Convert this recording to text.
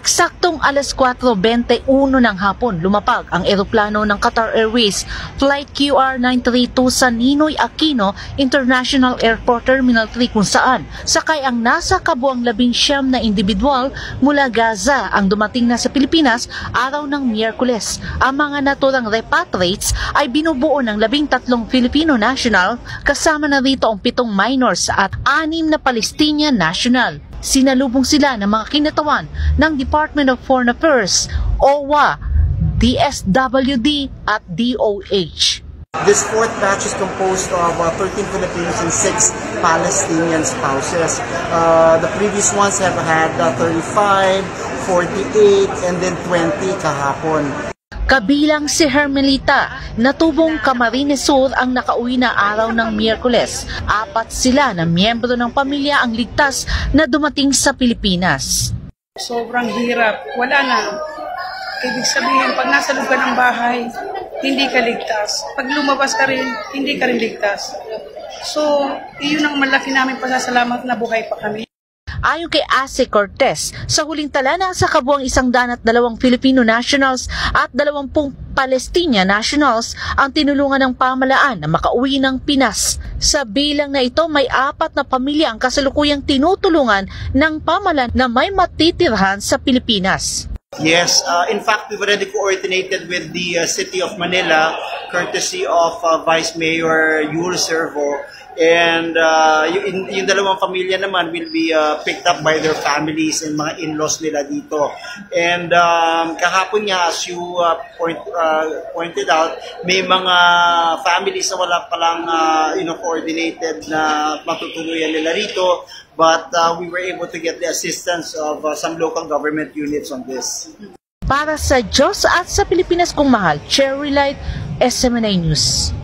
Eksaktong alas 4:21 ng hapon, lumapag ang eroplano ng Qatar Airways Flight QR932 sa Ninoy Aquino International Airport Terminal 3 kung saan sakay ang nasa kabuang 19 na individual mula Gaza ang dumating na sa Pilipinas araw ng Miyerkules. Ang mga naturang repatriates ay binubuo ng 13 Filipino national, kasama na rito ang 7 minors at 6 na Palestinian national. Sinalubong sila ng mga kinatawan ng Department of Foreign Affairs, OWA, DSWD at DOH. This fourth batch is composed of 13 Filipinos and 6 Palestinian spouses. The previous ones have had 35, 48, and then 20 kahapon. Kabilang si Hermelita, na tubong Camarines Sur ang nakauwi na araw ng Miyerkules. 4 sila na miyembro ng pamilya ang ligtas na dumating sa Pilipinas. Sobrang hirap. Wala na. Ibig sabihin, pag nasa loob ka ng bahay, hindi ka ligtas. Pag lumabas ka rin, hindi ka rin ligtas. So, iyon ang malaki namin pasasalamat na buhay pa kami. Ayon kay Ase Cortez, sa huling tala na sa kabuang 102 Filipino nationals at 20 Palestinian nationals ang tinulungan ng pamahalaan na makauwi ng Pinas. Sa bilang na ito, may 4 na pamilya ang kasalukuyang tinutulungan ng pamahalaan na may matitirhan sa Pilipinas. Yes, in fact, we've already coordinated with the City of Manila, courtesy of Vice Mayor Yul Servo. And yung dalawang pamilya naman will be picked up by their families and mga in-laws nila dito. And kahapon nga, as you pointed out, may mga families na wala palang coordinated na matutuluyan nila rito. But we were able to get the assistance of some local government units on this. Para sa Diyos at sa Pilipinas kong mahal, Cherry Light, SMNA News.